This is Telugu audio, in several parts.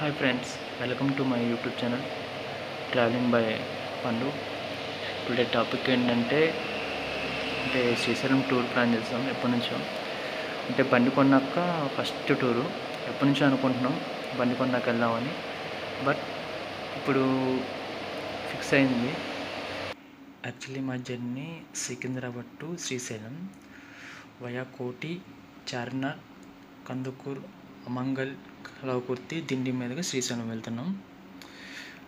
Hi friends, welcome to my YouTube channel travelling by పండు. టుడే టాపిక్ ఏంటంటే శ్రీశైలం టూర్ ప్లాన్ చేస్తాం. ఎప్పటి నుంచో బండి కొన్నాక ఫస్ట్ టూరు ఎప్పటి నుంచో అనుకుంటున్నాం బండి కొన్నాక వెళ్దామని. బట్ ఇప్పుడు ఫిక్స్ అయింది. యాక్చువల్లీ మా journey Secunderabad to Srisailam via కోటి, చార్మినార్, కందుకూర్, అమంగల్, కలవకుర్తి, దిండి మీదుగా శ్రీశైలం వెళ్తున్నాం.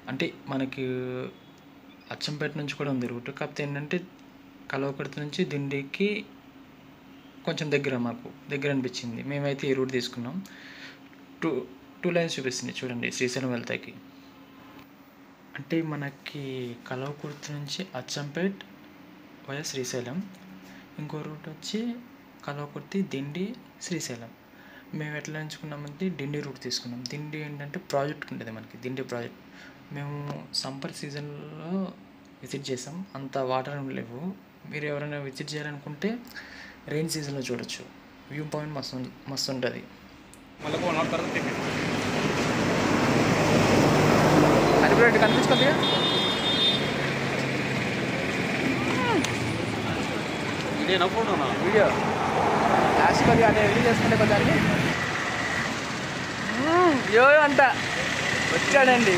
అంటే మనకి అచ్చంపేట నుంచి కూడా ఉంది రూట్. కాకపోతే ఏంటంటే కలవకుర్తి నుంచి దిండికి కొంచెం మాకు దగ్గర అనిపించింది. మేమైతే ఈ రూట్ తీసుకున్నాం. టూ లైన్స్ చూపిస్తుంది చూడండి శ్రీశైలం వెళ్తాకి. అంటే మనకి కలవకుర్తి నుంచి అచ్చంపేట్ వయా శ్రీశైలం, ఇంకో రూట్ వచ్చి కలవకుర్తి, దిండి, శ్రీశైలం. మేము ఎట్లా ఎంచుకున్నామంటే దిండి రూట్ తీసుకున్నాం. దిండి ఏంటంటే ప్రాజెక్ట్ ఉంటుంది మనకి, దిండి ప్రాజెక్ట్. మేము సమ్మర్ సీజన్లో విజిట్ చేసాం, అంత వాటర్ లేవు. మీరు ఎవరైనా విజిట్ చేయాలనుకుంటే రెయిన్ సీజన్లో చూడొచ్చు. వ్యూ పాయింట్ మస్తు ఉంటుంది. అది కనిపించుకోండి వీడియో లాస్ట్ కొద్దిగా అదే రెడీ చేసుకుంటే కొద్దిగా యో అంట వచ్చాడండి.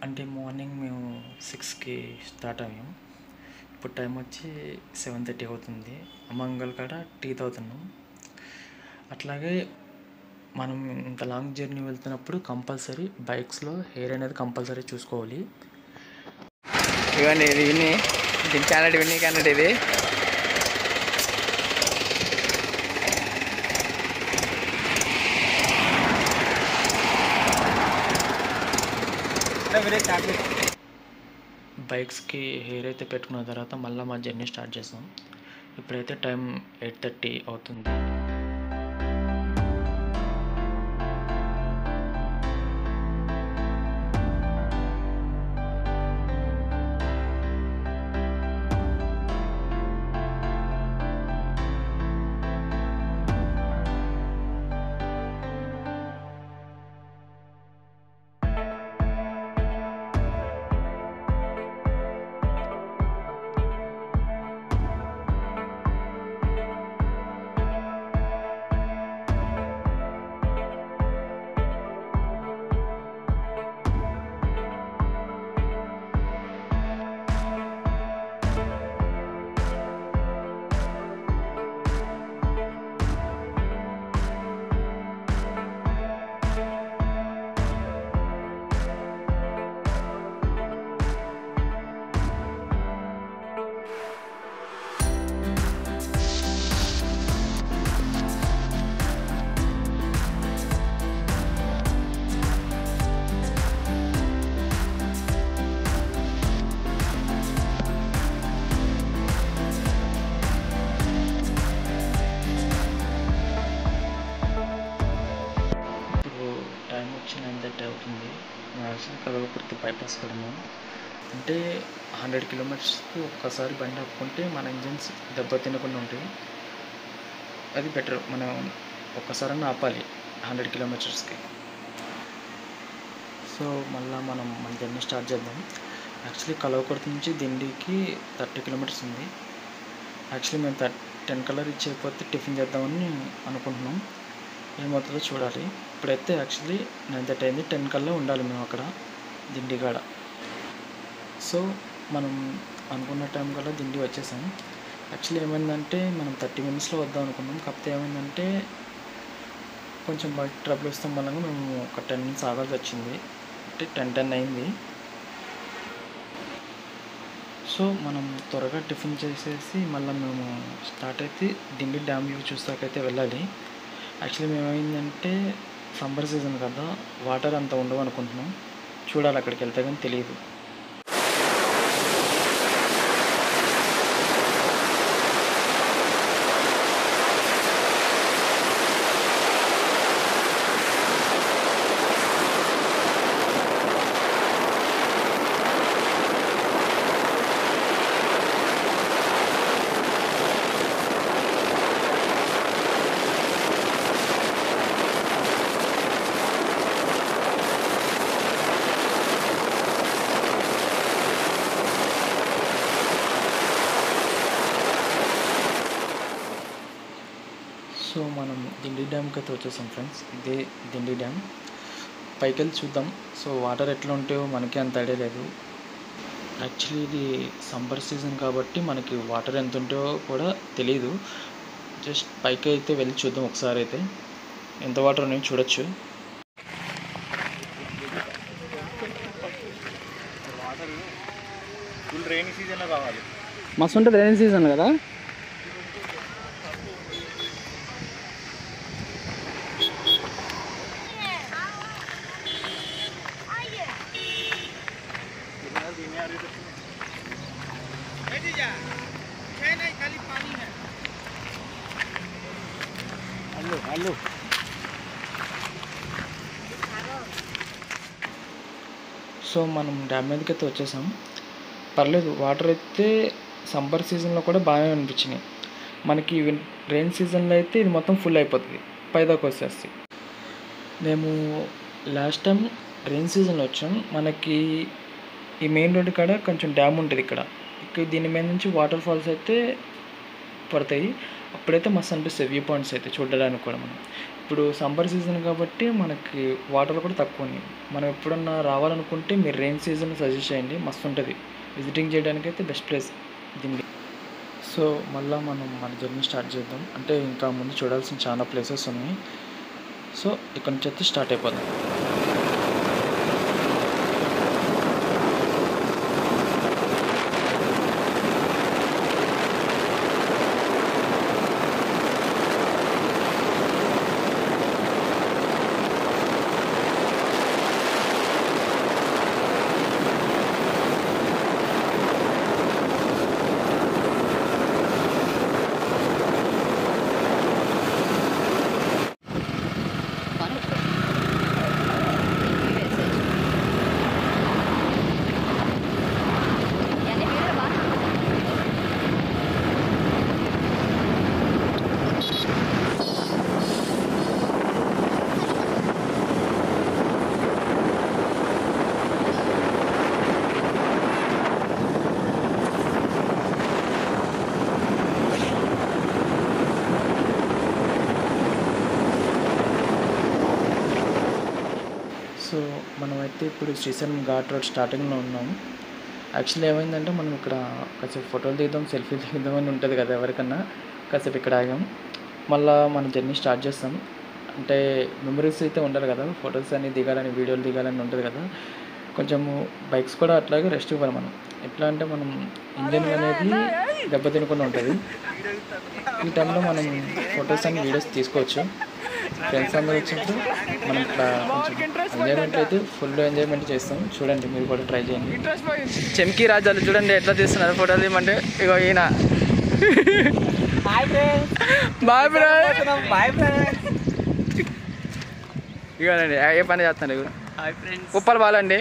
అంటే మార్నింగ్ మేము 6కి స్టార్ట్ అయ్యాం. ఇప్పుడు టైం వచ్చి 7:30 అవుతుంది. అమంగల్ కాడ టీ తాగుతున్నాం. అట్లాగే మనం ఇంత లాంగ్ జర్నీ వెళ్తున్నప్పుడు కంపల్సరీ బైక్స్లో హెయిర్ అనేది కంపల్సరీ చూసుకోవాలి. ఇవన్నీ ఇది విని దీని క్యానెట్ విని క్యానెట్ ఇది బైక్స్కి హెయిర్ అయితే పెట్టుకున్న తర్వాత మళ్ళీ మా జర్నీ స్టార్ట్ చేస్తాం. ఇప్పుడైతే టైం 8:30 అవుతుంది. అవుతుంది. కలవకుర్తి బైపాస్ కడము అంటే 100 కిలోమీటర్స్కి ఒక్కసారి బండి ఆపుకుంటే మన ఇంజిన్స్ దెబ్బ తినకుండా ఉంటాయి. అది బెటర్. మనం ఒక్కసారన్నా ఆపాలి 100 కిలోమీటర్స్కి. సో మళ్ళీ మనం మన జర్నీ స్టార్ట్ చేద్దాం. యాక్చువల్లీ కలవకుర్తి నుంచి దిండికి 30 కిలోమీటర్స్ ఉంది. యాక్చువల్లీ మేము 10 కల్లా రీచ్ అయిపోతే టిఫిన్ చేద్దామని అనుకుంటున్నాం. ఏమవుతుందో చూడాలి. ఇప్పుడైతే యాక్చువల్లీ 9:30 అయింది. 10 కల్లా ఉండాలి మేము అక్కడ దిండి కాడ. సో మనం అనుకున్న టైం కల్లా దిండి వచ్చేసాం. యాక్చువల్లీ ఏమైందంటే మనం 30 మినిట్స్లో వద్దాం అనుకున్నాం. కాకపోతే ఏమైందంటే కొంచెం బైక్ ట్రబుల్ వస్తాం వల్ల మేము ఒక 10 మినిట్స్ ఆగాల్సి వచ్చింది. అంటే 10:10 అయింది. సో మనం త్వరగా టిఫిన్ చేసేసి మళ్ళీ మేము స్టార్ట్ అయితే దిండి డ్యామ్ వ్యూ చూస్తాకైతే వెళ్ళాలి. యాక్చువల్లీ మేమైందంటే సమ్మర్ సీజన్ కదా, వాటర్ అంత ఉండవు అనుకుంటున్నాం. చూడాలి అక్కడికి వెళ్తే కానీ తెలియదు. మనం దిండి డ్యామ్కి అయితే వచ్చేసాం ఫ్రెండ్స్. ఇదే దిండి డ్యామ్. పైకి వెళ్ళి చూద్దాం. సో వాటర్ ఎట్లా ఉంటాయో మనకి అంత ఐడియా లేదు. యాక్చువల్లీ ఇది సమ్మర్ సీజన్ కాబట్టి మనకి వాటర్ ఎంత ఉంటాయో కూడా తెలియదు. జస్ట్ పైకి అయితే వెళ్ళి చూద్దాం ఒకసారి. అయితే ఎంత వాటర్ ఉన్నాయో చూడొచ్చు. వాటర్ ఫుల్ రైనీ సీజన్లో రావాలి. మస్తు ఉంటుంది రైనీ సీజన్ కదా. హలో సో మనం డ్యామ్ మీదకి అయితే వచ్చేసాం. పర్లేదు, వాటర్ అయితే సమ్మర్ సీజన్లో కూడా బాగానే అనిపించినాయి. మనకి రెయిన్ సీజన్లో అయితే ఇది మొత్తం ఫుల్ అయిపోతుంది, పైదాకా వచ్చేస్తాయి. మేము లాస్ట్ టైం రెయిన్ సీజన్లో వచ్చాం. మనకి ఈ మెయిన్ రోడ్డు కాడ కొంచెం డ్యామ్ ఉంటుంది ఇక్కడ దీని మీద నుంచి వాటర్ ఫాల్స్ అయితే పడతాయి. అప్పుడైతే మస్తు అనిపిస్తాయి వ్యూ పాయింట్స్ అయితే చూడడానికి కూడా. మనం ఇప్పుడు సమ్మర్ సీజన్ కాబట్టి మనకి వాటర్ కూడా తక్కువ ఉన్నాయి. మనం ఎప్పుడన్నా రావాలనుకుంటే మీరు రెయిన్ సీజన్ సజెస్ట్ చేయండి, మస్తు ఉంటుంది. విజిటింగ్ చేయడానికి అయితే బెస్ట్ ప్లేస్ దీన్ని. సో మళ్ళీ మనం మన జర్నీ స్టార్ట్ చేద్దాం. అంటే ఇంకా ముందు చూడాల్సిన చాలా ప్లేసెస్ ఉన్నాయి. సో ఇక్కడ నుంచి అయితే స్టార్ట్ అయిపోదాం. సో మనమైతే ఇప్పుడు శ్రీశైలం ఘాట్ రోడ్ స్టార్టింగ్లో ఉన్నాము. యాక్చువల్లీ ఏమైందంటే మనం ఇక్కడ కాసేపు ఫోటోలు దిగుదాం, సెల్ఫీలు దిగుదాం అని ఉంటుంది కదా ఎవరికన్నా. కాసేపు ఇక్కడ ఆగాం, మళ్ళీ మన జర్నీ స్టార్ట్ చేస్తాం. అంటే మెమరీస్ అయితే ఉండాలి కదా, ఫొటోస్ అన్ని దిగాలని వీడియోలు దిగాలని ఉంటుంది కదా. కొంచెము బైక్స్ కూడా అట్లాగే రెస్ట్ ఇవ్వాలి మనం. ఎట్లా అంటే మనం ఇంజన్ అనేది దెబ్బతినకుండా ఉంటుంది. ఈ టైంలో మనం ఫొటోస్ అండ్ వీడియోస్ తీసుకోవచ్చు. ఫ్రెండ్స్ అందరూ వచ్చినప్పుడు మనం ఇట్లా కొంచెం ఎంజాయ్మెంట్ అయితే ఫుల్ ఎంజాయ్మెంట్ చేస్తాం. చూడండి, మీరు కూడా ట్రై చేయండి. చెమ్కీ రాజాలు చూడండి ఎట్లా తీస్తున్నారు ఫోటోలు తీయమంటే. ఇగో ఈయన బాయ్ ఫ్రెండ్స్. ఇగోనండి ఏ పని చేస్తున్నారు ఇక ఉప్పలు బాలండి.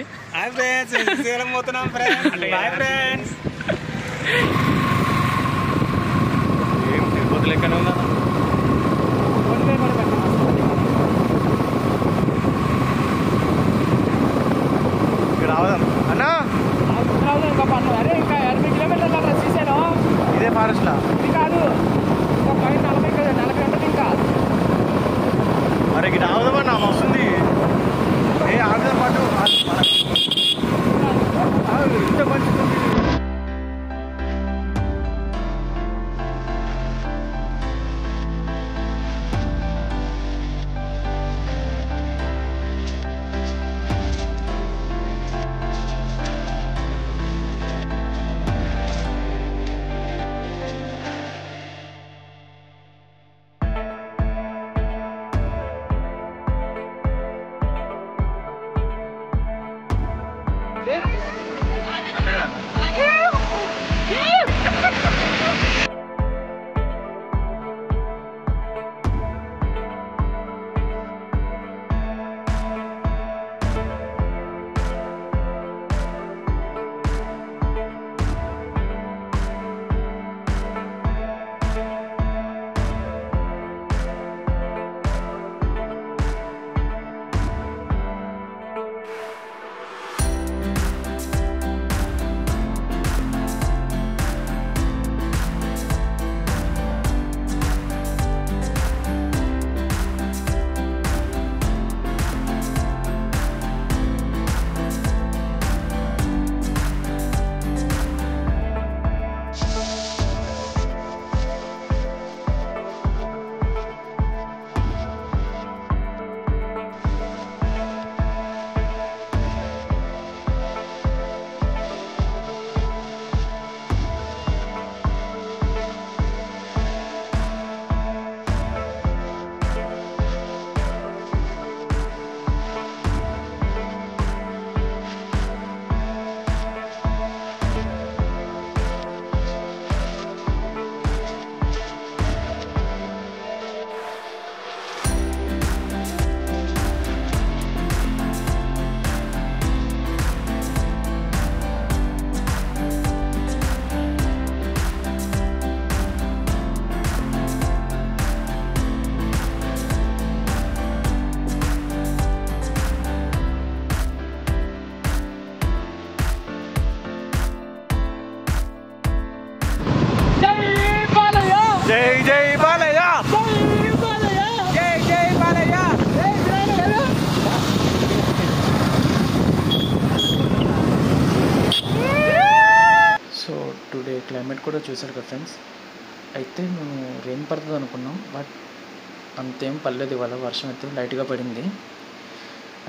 ఏం తిరుపతి లెక్కనే ఉందా? ఇక్కడ రావదాం అన్నా. అరే ఇంకా 80 కిలోమీటర్లు శ్రీశైలం. ఇదే ఫారెస్ట్లా? ఇది కాదు, 40 గంటలు ఇంకా. మరి ఇక్కడ రావదామన్నా వస్తుంది. ఏ ఆడదాం పాటు ఇంత మంచిది. కూడా చూశారు కదా ఫ్రెండ్స్. అయితే మేము రెయిన్ పడుతుంది అనుకున్నాం, బట్ అంతేం పడలేదు. ఇవాళ వర్షం అయితే లైట్గా పడింది.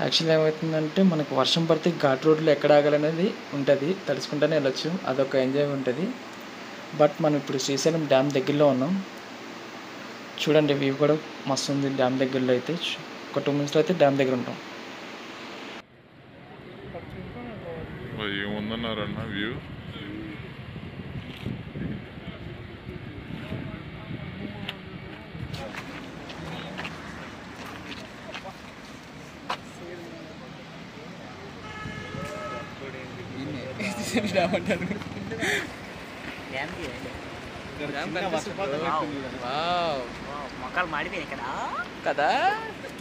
యాక్చువల్లీ ఏమవుతుందంటే మనకు వర్షం పడితే ఘాట్ రోడ్లో ఎక్కడ ఆగాలనేది ఉంటుంది, తడుచుకుంటూనే వెళ్ళొచ్చు, అదొక ఎంజాయ్ ఉంటుంది. బట్ మనం ఇప్పుడు శ్రీశైలం డ్యామ్ దగ్గరలో ఉన్నాం. చూడండి వ్యూ కూడా మస్తు ఉంది డ్యామ్ దగ్గరలో. అయితే ఒక 2 minutesలో అయితే డ్యామ్ దగ్గర ఉంటాం. ఏముందన్నారన్న వ్యూ? మొక్కలు మాడిపోయాయి ఇక్కడ కదా,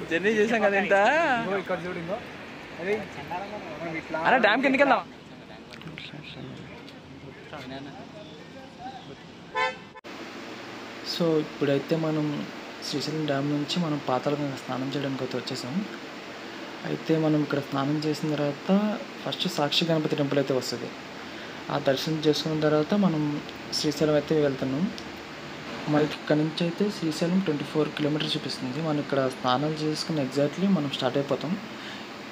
జర్నీ చేసాం కదా. ఇంత ఇక్కడ చూడిందో అలా డ్యామ్ కిందకి వెళ్దాం. సో ఇప్పుడైతే మనం శ్రీశైలం డ్యామ్ నుంచి మనం పాతాళగంగ స్నానం చేయడానికి అయితే వచ్చేసాం. అయితే మనం ఇక్కడ స్నానం చేసిన తర్వాత ఫస్ట్ సాక్షి గణపతి టెంపుల్ అయితే వస్తుంది. ఆ దర్శనం చేసుకున్న తర్వాత మనం శ్రీశైలం అయితే వెళ్తున్నాం. మనకి ఇక్కడ నుంచి అయితే శ్రీశైలం 24 kilometers చూపిస్తుంది. మనం ఇక్కడ స్నానాలు చేసుకుని ఎగ్జాక్ట్లీ మనం స్టార్ట్ అయిపోతాం.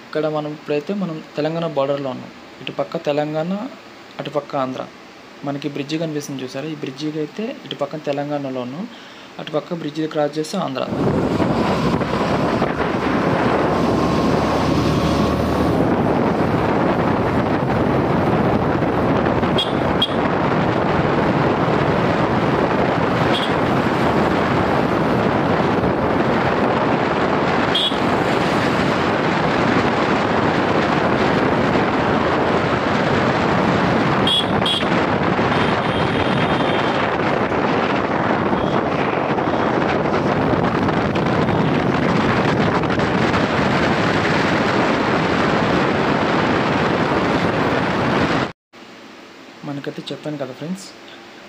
ఇక్కడ మనం ఇప్పుడైతే మనం తెలంగాణ బార్డర్లో ఉన్నాం. ఇటుపక్క తెలంగాణ, అటుపక్క ఆంధ్ర. మనకి బ్రిడ్జి కనిపిస్తుంది చూసారా, ఈ బ్రిడ్జికి అయితే ఇటుపక్క తెలంగాణలో ఉన్నాం, అటుపక్క బ్రిడ్జి క్రాస్ చేస్తే ఆంధ్ర. మనకైతే చెప్పాను కదా ఫ్రెండ్స్,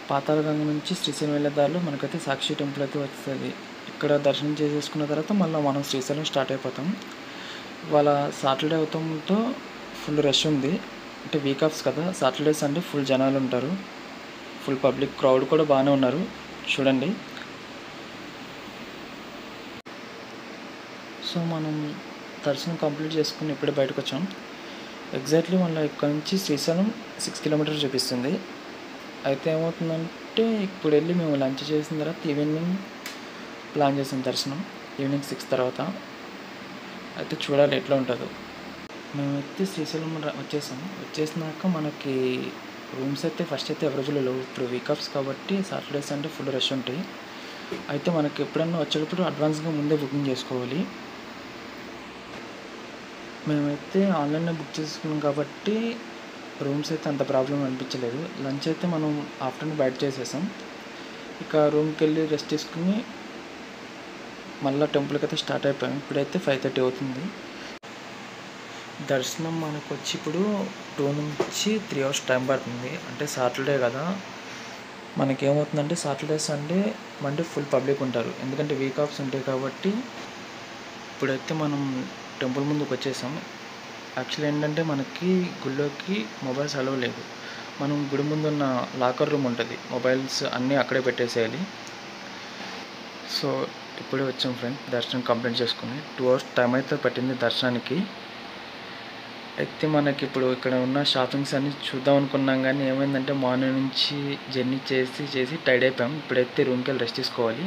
పాతాళగంగ నుంచి శ్రీశైలం వెళ్ళే దారిలో మనకైతే సాక్షి టెంపుల్ అయితే వస్తుంది. ఇక్కడ దర్శనం చేసేసుకున్న తర్వాత మళ్ళీ మనం శ్రీశైలం స్టార్ట్ అయిపోతాం. ఇవాళ సాటర్డే అవటంతో ఫుల్ రష్ ఉంది. అంటే వీక్ ఆఫ్స్ కదా, సాటర్డే సండే ఫుల్ జనాలు ఉంటారు, ఫుల్ పబ్లిక్ క్రౌడ్ కూడా బాగానే ఉన్నారు. చూడండి. సో మనం దర్శనం కంప్లీట్ చేసుకుని ఇప్పుడే బయటకు వచ్చాం. ఎగ్జాక్ట్లీ మళ్ళీ ఇక్కడ నుంచి శ్రీశైలం 6 kilometers చూపిస్తుంది. అయితే ఏమవుతుందంటే ఇప్పుడు వెళ్ళి మేము లంచ్ చేసిన తర్వాత ఈవినింగ్ ప్లాన్ చేసాం దర్శనం, ఈవినింగ్ 6 తర్వాత. అయితే చూడాలి ఎట్లా ఉంటుందో. మేమైతే శ్రీశైలం వచ్చేసినాక మనకి రూమ్స్ అయితే ఫస్ట్ అయితే అవైలబుల్ లేవు. ఇప్పుడు వీక్ ఆఫ్స్ కాబట్టి సాటర్డే సండే ఫుల్ రష్ ఉంటాయి. అయితే మనకి ఎప్పుడన్నా వచ్చేటప్పుడు అడ్వాన్స్గా ముందే బుకింగ్ చేసుకోవాలి. మేమైతే ఆన్లైన్లో బుక్ చేసుకున్నాం కాబట్టి రూమ్స్ అయితే అంత ప్రాబ్లం అనిపించలేదు. లంచ్ అయితే మనం ఆఫ్టర్నూన్ బయట చేసేసాం. ఇక రూమ్కి వెళ్ళి రెస్ట్ తీసుకుని మళ్ళీ టెంపుల్కి అయితే స్టార్ట్ అయిపోయాం. ఇప్పుడైతే 5:30 అవుతుంది. దర్శనం మనకు వచ్చి ఇప్పుడు 2 నుంచి 3 hours టైం పడుతుంది. అంటే సాటర్డే కదా, మనకేమవుతుందంటే Saturday Sunday Monday full public ఉంటారు, ఎందుకంటే వీక్ ఆఫ్స్ ఉంటాయి కాబట్టి. ఇప్పుడైతే మనం టెంపుల్ ముందుకు వచ్చేసాం. యాక్చువల్లీ ఏంటంటే మనకి గుళ్ళోకి మొబైల్స్ అలవ్ లేదు. మనం గుడి ముందు ఉన్న లాకర్ రూమ్ ఉంటుంది, మొబైల్స్ అన్నీ అక్కడే పెట్టేసేయాలి. సో ఇప్పుడే వచ్చాం ఫ్రెండ్, దర్శనం కంప్లీట్ చేసుకుని 2 hours టైం అయితే పట్టింది దర్శనానికి. అయితే మనకి ఇప్పుడు ఇక్కడ ఉన్న షాపింగ్స్ అన్నీ చూద్దాం అనుకున్నాం, కానీ ఏమైందంటే మార్నింగ్ నుంచి జర్నీ చేసి టైర్డ్ అయిపోయాం. ఇప్పుడైతే రూమ్కి వెళ్ళి రెస్ట్ తీసుకోవాలి.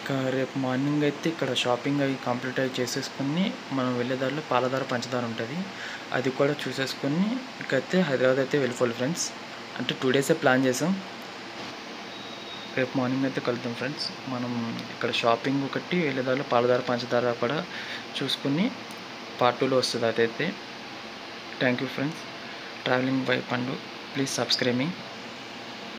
ఇంకా రేపు మార్నింగ్ అయితే ఇక్కడ షాపింగ్ అవి కంప్లీట్ అయ్యి చేసేసుకుని మనం వెళ్ళేదారిలో పాలధార పంచదార ఉంటుంది, అది కూడా చూసేసుకుని ఇకైతే హైదరాబాద్ అయితే వెళ్ళిపోవాలి ఫ్రెండ్స్. అంటే 2 days ప్లాన్ చేసాం. రేపు మార్నింగ్ అయితే కలుద్దాం ఫ్రెండ్స్. మనం ఇక్కడ షాపింగ్ ఒకటి, వెళ్ళేదారిలో పాలధార పంచదార కూడా చూసుకుని part 2లో వస్తుంది అదైతే. Thank you friends. Travelling by Pandu. Please subscribe me.